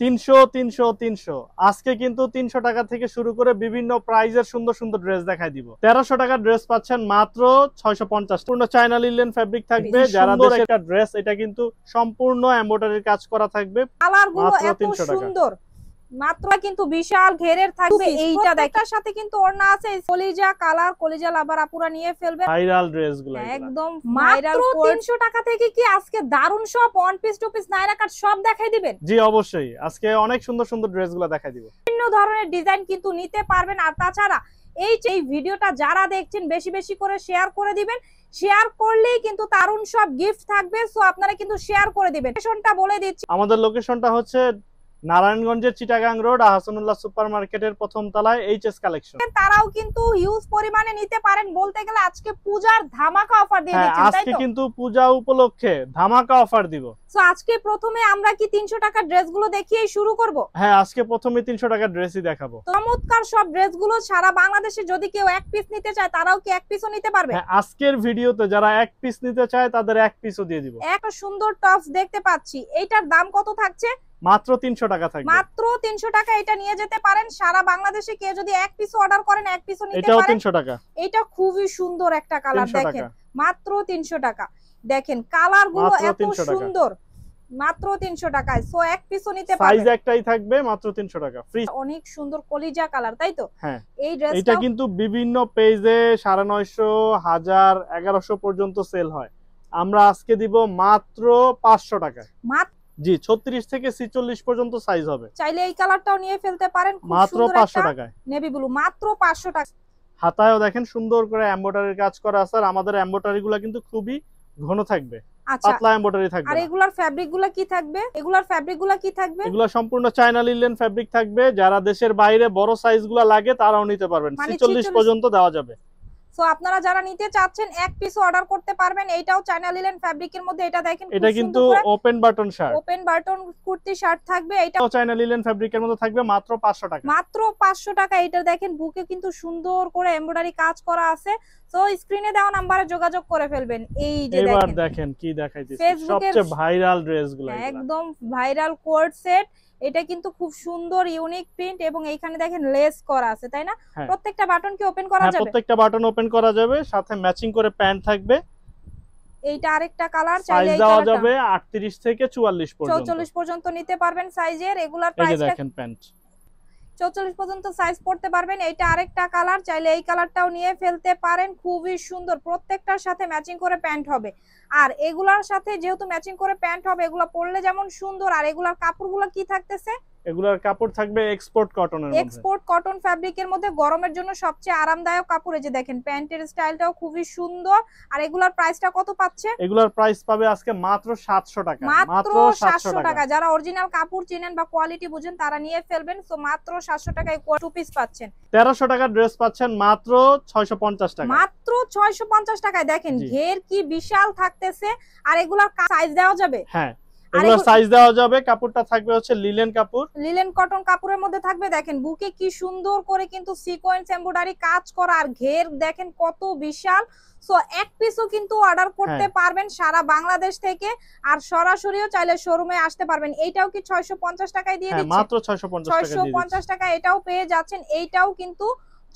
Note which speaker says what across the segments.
Speaker 1: 300 300 300 আজকে কিন্তু 300 টাকা থেকে শুরু করে বিভিন্ন প্রাইজের সুন্দর সুন্দর ড্রেস দেখাই দিব। 1300 টাকার ড্রেস পাচ্ছেন মাত্র 650। পূর্ণ চায়না লিলেন ফেব্রিক থাকবে, যারা দেশের একটা ড্রেস, এটা কিন্তু সম্পূর্ণ এমব্রয়ডারির কাজ করা থাকবে।
Speaker 2: কালারগুলো এত সুন্দর, মাত্র কিন্তু বিশাল ঘেরের থাকবে। এইটা দেখার সাথে কিন্তু ওড়না আছে কলিজা কালার, কলিজা লাভার আপুরা নিয়ে ফেলবে
Speaker 1: ভাইরাল ড্রেসগুলো
Speaker 2: একদম ভাইরাল। 300 টাকা থেকে কি আজকে দারুন সব one piece two piece Naira cut সব দেখাই দিবেন?
Speaker 1: জি অবশ্যই, আজকে অনেক সুন্দর সুন্দর ড্রেসগুলো দেখাই দিব।
Speaker 2: বিভিন্ন ধরনের ডিজাইন কিন্তু নিতে পারবেন। আর তাছাড়া এই ভিডিওটা যারা দেখছেন বেশি বেশি করে শেয়ার করে দিবেন। শেয়ার করলেই কিন্তু দারুন সব গিফট থাকবে, সো আপনারা কিন্তু শেয়ার করে দিবেন। লোকেশনটা বলে দিচ্ছি,
Speaker 1: আমাদের লোকেশনটা হচ্ছে নারায়ণগঞ্জের চিটাগাং রোড, আহসানুল্লাহ সুপার মার্কেটের প্রথম তলায় এইচএস কালেকশন।
Speaker 2: তারাও কিন্তু হিউজ পরিমাণে নিতে পারেন। বলতে গেলে আজকে পূজার ধামাকা অফার দিয়ে দিচ্ছেন, তাই তো?
Speaker 1: আজকে কিন্তু পূজা উপলক্ষে ধামাকা অফার দিব।
Speaker 2: সো আজকে প্রথমে আমরা কি 300 টাকার ড্রেসগুলো দেখিয়েই শুরু করব?
Speaker 1: হ্যাঁ, আজকে প্রথমে 300 টাকার ড্রেসই দেখাবো।
Speaker 2: চমৎকার সব ড্রেসগুলো সারা বাংলাদেশে যদি কেউ এক পিস নিতে চায় তারাও কি এক পিসও নিতে পারবে?
Speaker 1: হ্যাঁ, আজকের ভিডিওতে যারা এক পিস নিতে চায় তাদের এক পিসও দিয়ে দিব।
Speaker 2: একটা সুন্দর টপস দেখতে পাচ্ছি, এইটার দাম কত থাকছে?
Speaker 1: মাত্র 300 টাকা থাকবে।
Speaker 2: মাত্র 300 টাকা। এটা নিয়ে যেতে পারেন সারা বাংলাদেশে। কেউ যদি এক পিস অর্ডার করেন এক পিসও নিতে পারেন।
Speaker 1: এটাও 300 টাকা।
Speaker 2: এটা খুবই সুন্দর একটা কালার, দেখেন মাত্র 300 টাকা। দেখেন কালারগুলো এত সুন্দর, মাত্র 300 টাকায়। সো এক পিসও নিতে পারবেন।
Speaker 1: সাইজ একটাই থাকবে, মাত্র 300 টাকা ফ্রি।
Speaker 2: অনেক সুন্দর কলিজা কালার, তাই তো?
Speaker 1: হ্যাঁ,
Speaker 2: এই ড্রেসটা
Speaker 1: এটা কিন্তু বিভিন্ন পেজে 950, 1000, 1100 পর্যন্ত সেল হয়। আমরা আজকে দিব মাত্র 500 টাকায়। জি, 36 থেকে 46 পর্যন্ত সাইজ হবে।
Speaker 2: চাইলে এই কালারটাও নিয়ে ফেলতে পারেন,
Speaker 1: মাত্র 500 টাকায়।
Speaker 2: নেভি ব্লু মাত্র 500 টাকা।
Speaker 1: হাতায়ও দেখেন সুন্দর করে এমব্রয়ডারির কাজ করা আছে। আর আমাদের এমব্রয়ডারিগুলো কিন্তু খুবই ঘন থাকবে, পাতলা এমব্রয়ডারি থাকবে।
Speaker 2: আর এগুলার ফ্যাব্রিকগুলো কি থাকবে? এগুলা
Speaker 1: সম্পূর্ণ চায়না লিলেন ফেব্রিক থাকবে। যারা দেশের বাইরে বড় সাইজগুলো লাগে তারাও নিতে পারবেন, 46 পর্যন্ত দেওয়া যাবে।
Speaker 2: সো আপনারা যারা নিতে চাচ্ছেন এক পিস অর্ডার করতে পারবেন। এটাও চায়না লিলেন ফ্যাব্রিকের মধ্যে। এটা দেখেন,
Speaker 1: এটা কিন্তু open button shirt,
Speaker 2: open button kurti shirt থাকবে। এটাও
Speaker 1: চায়না লিলেন ফেব্রিকের মধ্যে থাকবে, মাত্র 500 টাকা।
Speaker 2: মাত্র 500 টাকা। এটা দেখেন বুকে কিন্তু সুন্দর করে এমব্রয়ডারি কাজ করা আছে। সো স্ক্রিনে দেওয়া নম্বরে যোগাযোগ করে ফেলবেন। এই যে
Speaker 1: এবার দেখেন কি দেখাইতেছি, সবচেয়ে ভাইরাল ড্রেসগুলো,
Speaker 2: একদম ভাইরাল কোট সেট। এটা কিন্তু খুব সুন্দর ইউনিক প্রিন্ট এবং এইখানে দেখেন লেস করা আছে, তাই না? প্রত্যেকটা বাটন কি ওপেন করা যাবে?
Speaker 1: প্রত্যেকটা বাটন ওপেন করা যাবে, সাথে ম্যাচিং করে প্যান্ট থাকবে।
Speaker 2: এইটা আরেকটা কালার, চাইলে
Speaker 1: সাইজ দেওয়া যাবে 38 থেকে 44 পর্যন্ত।
Speaker 2: 44 পর্যন্ত নিতে পারবেন সাইজের। রেগুলার প্রাইস
Speaker 1: দেখেন প্যান্ট
Speaker 2: 44 পর্যন্ত সাইজ পড়তে পারবেন। এইটা আরেকটা কালার, চাইলে এই কালারটাও নিয়ে ফেলতে পারেন। খুবই সুন্দর, প্রত্যেকটার সাথে ম্যাচিং করে প্যান্ট হবে। আর এগুলার সাথে যেহেতু ম্যাচিং করে প্যান্ট হবে, এগুলা পরলে যেমন সুন্দর। আর এগুলার কাপড়গুলো কি থাকতেছে?
Speaker 1: এগুলার কাপড় থাকবে এক্সপোর্ট কটনের মধ্যে,
Speaker 2: এক্সপোর্ট কটন ফ্যাব্রিকের মধ্যে। গরমের জন্য সবচেয়ে আরামদায়ক কাপড়। এই যে দেখেন প্যান্টের স্টাইলটাও খুবই সুন্দর। আর এগুলার প্রাইসটা কত পাচ্ছে?
Speaker 1: এগুলার প্রাইস পাবে আজকে মাত্র 700 টাকা।
Speaker 2: মাত্র 700 টাকা। যারা অরিজিনাল কাপড় চিনেন বা কোয়ালিটি বুঝেন তারা নিয়ে ফেলবেন। সো মাত্র 700 টাকায় টু পিস পাচ্ছেন।
Speaker 1: 1300 টাকার ড্রেস পাচ্ছেন মাত্র 650 টাকা।
Speaker 2: মাত্র 650 টাকায়। দেখেন ঘের কি বিশাল থাকতেছে। আর এগুলার সাইজ দেওয়া যাবে?
Speaker 1: হ্যাঁ, এগুলা সাইজ দেওয়া যাবে। কাপড়টা থাকবে হচ্ছে লিলেন কাপড়,
Speaker 2: লিলেন কটন কাপড়ের মধ্যে থাকবে। দেখেন বুকে কি সুন্দর করে কিন্তু সিকোয়েন্স এমব্রয়ডারি কাজ করা। আর ঘের দেখেন কত বিশাল। সো এক পিসও কিন্তু অর্ডার করতে পারবেন সারা বাংলাদেশ থেকে। আর সরাসরিও চাইলে শোরুমে আসতে পারবেন। এইটাও কি 650 টাকায় দিয়ে দিচ্ছেন?
Speaker 1: মাত্র 650
Speaker 2: টাকা এটাও পেয়ে যাচ্ছেন। এইটাও কিন্তু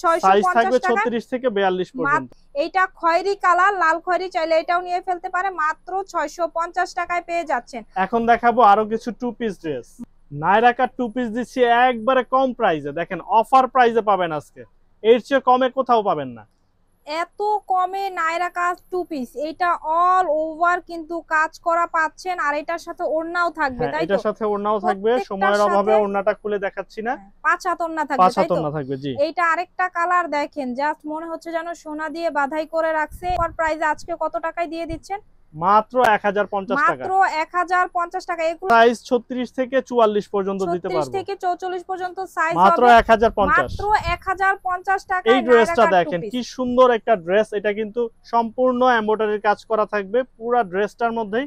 Speaker 1: 650 টাকা, 36 থেকে 42 পর্যন্ত।
Speaker 2: এইটা খয়েরি কালার, লাল খয়েরি, চাইলে এটাও নিয়ে ফেলতে পারে। মাত্র 650 টাকায় পেয়ে যাচ্ছেন।
Speaker 1: এখন দেখাবো আরো কিছু টু পিস ড্রেস। নায়রা কাট টু পিস দিচ্ছি একবারে কম প্রাইসে। দেখেন অফার প্রাইসে পাবেন আজকে, এর চেয়ে কমে কোথাও পাবেন না।
Speaker 2: এত কমে নায়রা কাট টু পিস। এটা অল ওভার কিন্তু কাজ করা পাচ্ছেন। আর এটার সাথে ওড়নাও থাকবে, তাই তো?
Speaker 1: এটার সাথে ওড়নাও থাকবে। সময়ের অভাবে ওড়নাটা খুলে দেখাচ্ছি না।
Speaker 2: 5 হাত ওড়না থাকবে, তাই তো?
Speaker 1: 5 হাত ওড়না থাকবে, জি।
Speaker 2: এইটা আরেকটা কালার দেখেন, জাস্ট মনে হচ্ছে যেন সোনা দিয়ে বাঁধাই করে রাখছে। আর প্রাইস আজকে কত টাকায় দিয়ে দিচ্ছেন?
Speaker 1: মাত্র 1050 টাকা।
Speaker 2: মাত্র 1050 টাকা। এগুলো
Speaker 1: সাইজ 36 থেকে 44 পর্যন্ত দিতে পারবো।
Speaker 2: 36 থেকে 44 পর্যন্ত সাইজ হবে।
Speaker 1: মাত্র 1050।
Speaker 2: মাত্র 1050 টাকা।
Speaker 1: এই ড্রেসটা দেখেন কি সুন্দর একটা ড্রেস। এটা কিন্তু সম্পূর্ণ এমব্রয়ডারির কাজ করা থাকবে পুরো ড্রেসটার মধ্যেই।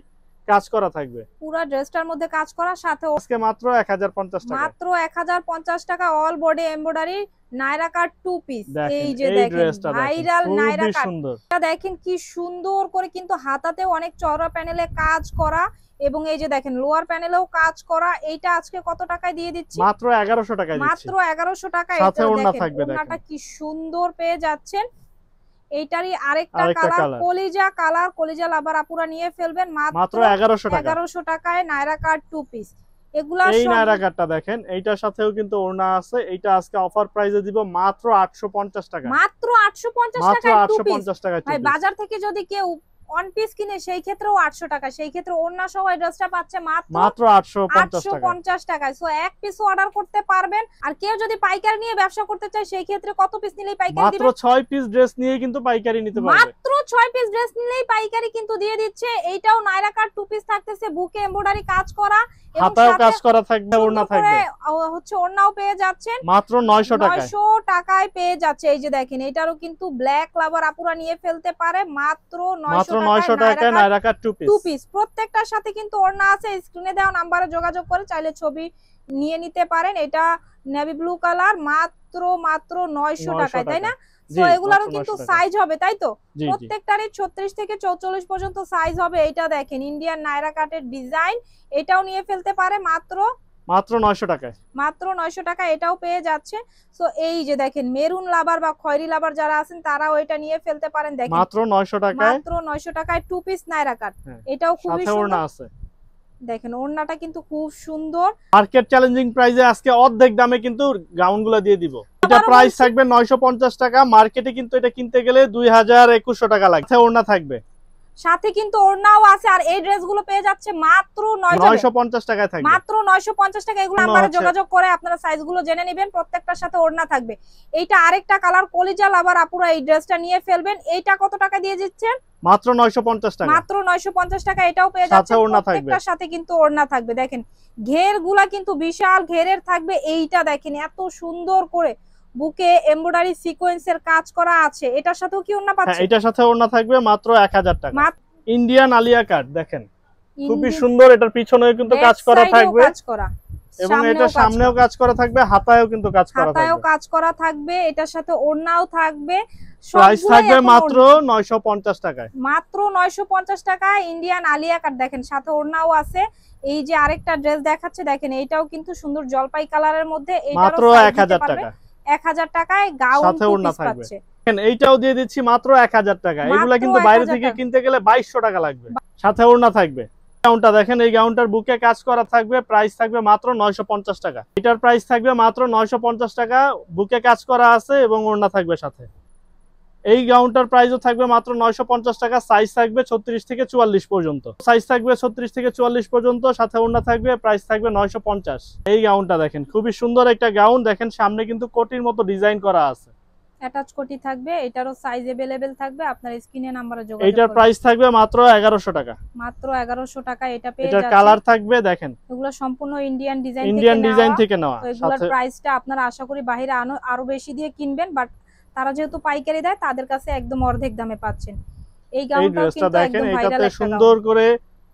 Speaker 1: কাজ করা থাকবে,
Speaker 2: পুরো ড্রেসটার মধ্যে কাজ করা, সাথে
Speaker 1: আজকে মাত্র 1050 টাকা,
Speaker 2: মাত্র 1050 টাকা অল বডি এমব্রয়ডারি নায়রা কাট টু পিস। এই যে
Speaker 1: এই
Speaker 2: দেখেন
Speaker 1: ড্রেসটা
Speaker 2: ভাইরাল নায়রা কাট,
Speaker 1: সুন্দর,
Speaker 2: এটা দেখেন কি সুন্দর করে কিন্তু হাতাতেও অনেক চওড়া প্যানেলে কাজ করা, এবং এই যে দেখেন লোয়ার প্যানেলেও কাজ করা। এইটা আজকে কত টাকায় দিয়ে দিচ্ছি?
Speaker 1: মাত্র 1100 টাকায় দিচ্ছি,
Speaker 2: মাত্র 1100 টাকা।
Speaker 1: সাথে
Speaker 2: এটা
Speaker 1: ওড়না
Speaker 2: দেখেন
Speaker 1: থাকবে,
Speaker 2: ওড়নাটা
Speaker 1: দেখেন
Speaker 2: কি সুন্দর পেয়ে যাচ্ছেন। এইটারই আরেকটা
Speaker 1: আরেকটা
Speaker 2: কালার
Speaker 1: কালার,
Speaker 2: কলিজা কালার, কলিজা লাভার আপুরা নিয়ে ফেলবেন
Speaker 1: মাত্র 1100 টাকা।
Speaker 2: 1100 টাকায় নায়রা কাট টু পিস। এগুলা
Speaker 1: এই
Speaker 2: সব
Speaker 1: নায়রা কাটটা দেখেন, এইটার সাথেও কিন্তু ওড়না আছে। এইটা আজকে অফার প্রাইসে দিব মাত্র 850 টাকা,
Speaker 2: মাত্র 850
Speaker 1: মাত্র
Speaker 2: টাকায় টু পিস।
Speaker 1: 850 টাকা।
Speaker 2: ভাই বাজার থেকে যদি কেউ ওয়ান পিস কিনে সেই ক্ষেত্রেও 800 টাকা, সেই ক্ষেত্রে ওড়না সহ এই ড্রেসটা পাচ্ছে মাত্র 850 টাকায়। সো এক পিস অর্ডার করতে পারবেন। আর কেউ যদি পাইকারি নিয়ে ব্যবসা করতে চায় সেই ক্ষেত্রে কত পিস নিলেই পাইকারি দিবেন?
Speaker 1: মাত্র 6 পিস ড্রেস নিয়ে কিন্তু পাইকারি নিতে পারবে,
Speaker 2: মাত্র 6 পিস ড্রেস নিলেই পাইকারি কিন্তু দিয়ে দিচ্ছে। এইটাও নায়রা কাট টু পিস থাকতেছে, বুকে এমব্রয়ডারি কাজ করা, এবং
Speaker 1: হাতায়ও কাজ করা থাকবে, ওড়না থাকবে,
Speaker 2: হচ্ছে ওড়নাও পেয়ে যাচ্ছেন
Speaker 1: মাত্র 900 টাকায়।
Speaker 2: 900 টাকায় পেয়ে যাচ্ছে। এই যে দেখেন এটারও কিন্তু ব্ল্যাক লাভার আপুরা নিয়ে ফেলতে পারে মাত্র 900
Speaker 1: টাকায় নায়রা কাট টু
Speaker 2: পিস। প্রত্যেকটার সাথে কিন্তু ওড়না আছে। স্ক্রিনে দেওয়া নম্বরে যোগাযোগ করে চাইলে ছবি নিয়ে নিতে পারেন। এটা নেভি ব্লু কালার, মাত্র 900 টাকায়, তাই না? তো এগুলারও কিন্তু সাইজ হবে, তাই তো? প্রত্যেকটারই 36 থেকে 44 পর্যন্ত সাইজ হবে। এইটা দেখেন ইন্ডিয়ান নায়রা কাটের ডিজাইন, এটাও নিয়ে ফেলতে পারে মাত্র
Speaker 1: 900 টাকায়,
Speaker 2: মাত্র 900 টাকা। এটাও পেয়ে যাচ্ছে। সো এই যে দেখেন মেরুন লাভার বা খয়েরি লাভার যারা আছেন তারাও এটা নিয়ে ফেলতে পারেন। দেখেন
Speaker 1: মাত্র 900 টাকায়,
Speaker 2: মাত্র 900 টাকায় টু পিস নায়রা কাট। এটাও খুবই সুন্দর
Speaker 1: আছে।
Speaker 2: দেখেন ওড়নাটা কিন্তু খুব সুন্দর।
Speaker 1: মার্কেট চ্যালেঞ্জিং প্রাইসে আজকে অর্ধেক দামে কিন্তু গাউনগুলো দিয়ে দিব। এটা প্রাইস থাকবে 950 টাকা, মার্কেটে কিন্তু এটা কিনতে গেলে 2100 টাকা লাগবে। ওড়না থাকবে,
Speaker 2: সাথে কিন্তু ওড়নাও আছে। আর এই ড্রেসগুলো পেয়ে যাচ্ছে মাত্র
Speaker 1: 950 টাকায় থাকবে,
Speaker 2: মাত্র 950 টাকা। এগুলো আমারে যোগাযোগ করে আপনারা সাইজগুলো জেনে নেবেন। প্রত্যেকটার সাথে ওড়না থাকবে। এইটা আরেকটা কালার কলিজা লাভার আপুরা এই ড্রেসটা নিয়ে ফেলবেন। এইটা কত টাকা দিয়ে দিচ্ছেন?
Speaker 1: মাত্র 950 টাকা,
Speaker 2: মাত্র 950 টাকা। এটাও পেয়ে যাচ্ছে, প্রত্যেকটার সাথে কিন্তু ওড়না থাকবে। দেখেন ঘেরগুলা কিন্তু বিশাল ঘেরের থাকবে। এইটা দেখেন এত সুন্দর করে বুকে এমব্রয়ডারি সিকোয়েন্সের কাজ করা আছে। এটার সাথেও কি ওড়না পাচ্ছেন?
Speaker 1: হ্যাঁ, এটার সাথে ওড়না থাকবে মাত্র 1000 টাকা। ইন্ডিয়ান আলিয়া কাট দেখেন খুবই সুন্দর। এটার পিছনেও কিন্তু কাজ করা থাকবে, এবং এটা সামনেও কাজ করা থাকবে, হাতায়ও কিন্তু কাজ করা থাকবে,
Speaker 2: হাতায়ও কাজ করা থাকবে। এটার সাথে ওড়নাও থাকবে।
Speaker 1: প্রাইস থাকবে মাত্র 950 টাকায়,
Speaker 2: মাত্র 950 টাকা ইন্ডিয়ান আলিয়া কাট। দেখেন সাথে ওড়নাও আছে। এই যে আরেকটা ড্রেস দেখাচ্ছে দেখেন, এইটাও কিন্তু সুন্দর জলপাই কালারের মধ্যে।
Speaker 1: মাত্র 1000 টাকা,
Speaker 2: 1000 টাকায় গাউন
Speaker 1: সাথে ওড়না থাকবে।
Speaker 2: পাচ্ছে।
Speaker 1: এইটাও দিয়ে দিচ্ছি মাত্র 1000 টাকা। এগুলা কিন্তু বাইরে থেকে কিনতে গেলে 2200 টাকা লাগবে, সাথে ওড়না থাকবে। গাউনটা দেখেন, এই গাউনটার বুকে কাজ করা থাকবে, প্রাইস থাকবে মাত্র 950 টাকা। এটার প্রাইস থাকবে মাত্র 950 টাকা, বুকে কাজ করা আছে এবং ওড়না থাকবে সাথে। এই গাউনটার প্রাইসও থাকবে মাত্র 950 টাকা। সাইজ থাকবে 36 থেকে 44 পর্যন্ত, সাইজ থাকবে 36 থেকে 44 পর্যন্ত, সাথে ওড়না থাকবে, প্রাইস থাকবে 950। এই গাউনটা দেখেন খুবই সুন্দর একটা গাউন। দেখেন সামনে কিন্তু কোটির মতো ডিজাইন করা আছে,
Speaker 2: অ্যাটাচ কোটি থাকবে। এটারও সাইজ अवेलेबल থাকবে। আপনার স্ক্রিনে নম্বরে যোগাযোগ করুন।
Speaker 1: এটার প্রাইস থাকবে মাত্র 1100 টাকা,
Speaker 2: মাত্র 1100 টাকা। এটা পেয়ে যাচ্ছেন।
Speaker 1: এটার কালার থাকবে দেখেন,
Speaker 2: এগুলো সম্পূর্ণ ইন্ডিয়ান
Speaker 1: ডিজাইন থেকে নেওয়া।
Speaker 2: তো এগুলোর প্রাইসটা আপনারা আশা করি বাইরে আরো বেশি দিয়ে কিনবেন, বাট তারা যেহেতু পাইকারি দেয় তাদের কাছে একদম অর্ধেক দামে পাচ্ছেন। এই গাউনটাও কিন্তু একদম ভাইরাল একটা
Speaker 1: সুন্দর করে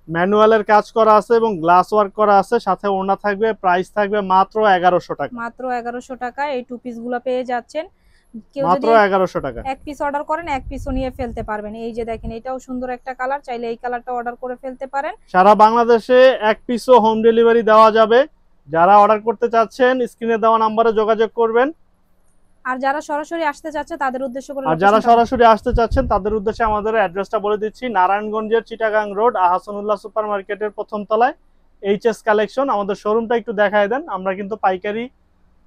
Speaker 1: ম্যানুয়ালের কাজ করা আছে এবং গ্লাস ওয়ার্ক করা আছে, সাথে ওড়না থাকবে। প্রাইস থাকবে মাত্র 1100 টাকা,
Speaker 2: মাত্র 1100 টাকা। এই টু পিস গুলো পেয়ে যাচ্ছেন। কেউ
Speaker 1: মাত্র
Speaker 2: যদি
Speaker 1: 1100 টাকা
Speaker 2: এক পিস অর্ডার করেন এক পিসও নিয়ে ফেলতে পারবেন। এই যে দেখেন এটাও সুন্দর একটা কালার, চাইলে এই কালারটা অর্ডার করে ফেলতে পারেন।
Speaker 1: সারা বাংলাদেশে এক পিসও হোম ডেলিভারি দেওয়া যাবে। যারা অর্ডার করতে চাচ্ছেন স্ক্রিনে দেওয়া নম্বরে যোগাযোগ করবেন।
Speaker 2: আর যারা সরাসরি আসতে চাচ্ছে তাদের উদ্দেশ্য করে,
Speaker 1: আর যারা সরাসরি আসতে চাচ্ছেন তাদের উদ্দেশ্যে আমাদের অ্যাড্রেসটা বলে দিচ্ছি। নারায়ণগঞ্জের চিটাগাং রোড আহসানুল্লাহ সুপার মার্কেটের প্রথম তলায় এইচএস কালেকশন। আমাদের শোরুমটা একটু দেখায় দেন। আমরা কিন্তু পাইকারি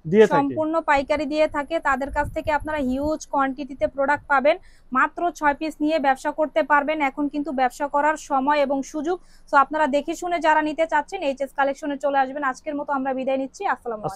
Speaker 1: দিয়ে থাকি,
Speaker 2: সম্পূর্ণ পাইকারি দিয়ে থাকে। তাদের কাছ থেকে আপনারা হিউজ কোয়ান্টিটিতে প্রোডাক্ট পাবেন। মাত্র 6 পিস নিয়ে ব্যবসা করতে পারবেন। এখন কিন্তু ব্যবসা করার সময় এবং সুযোগ। সো আপনারা দেখে শুনে যারা নিতে চাচ্ছেন এইচএস কালেকশনে চলে আসবেন। আজকের মতো আমরা বিদায় নিচ্ছি। আসসালামু আলাইকুম।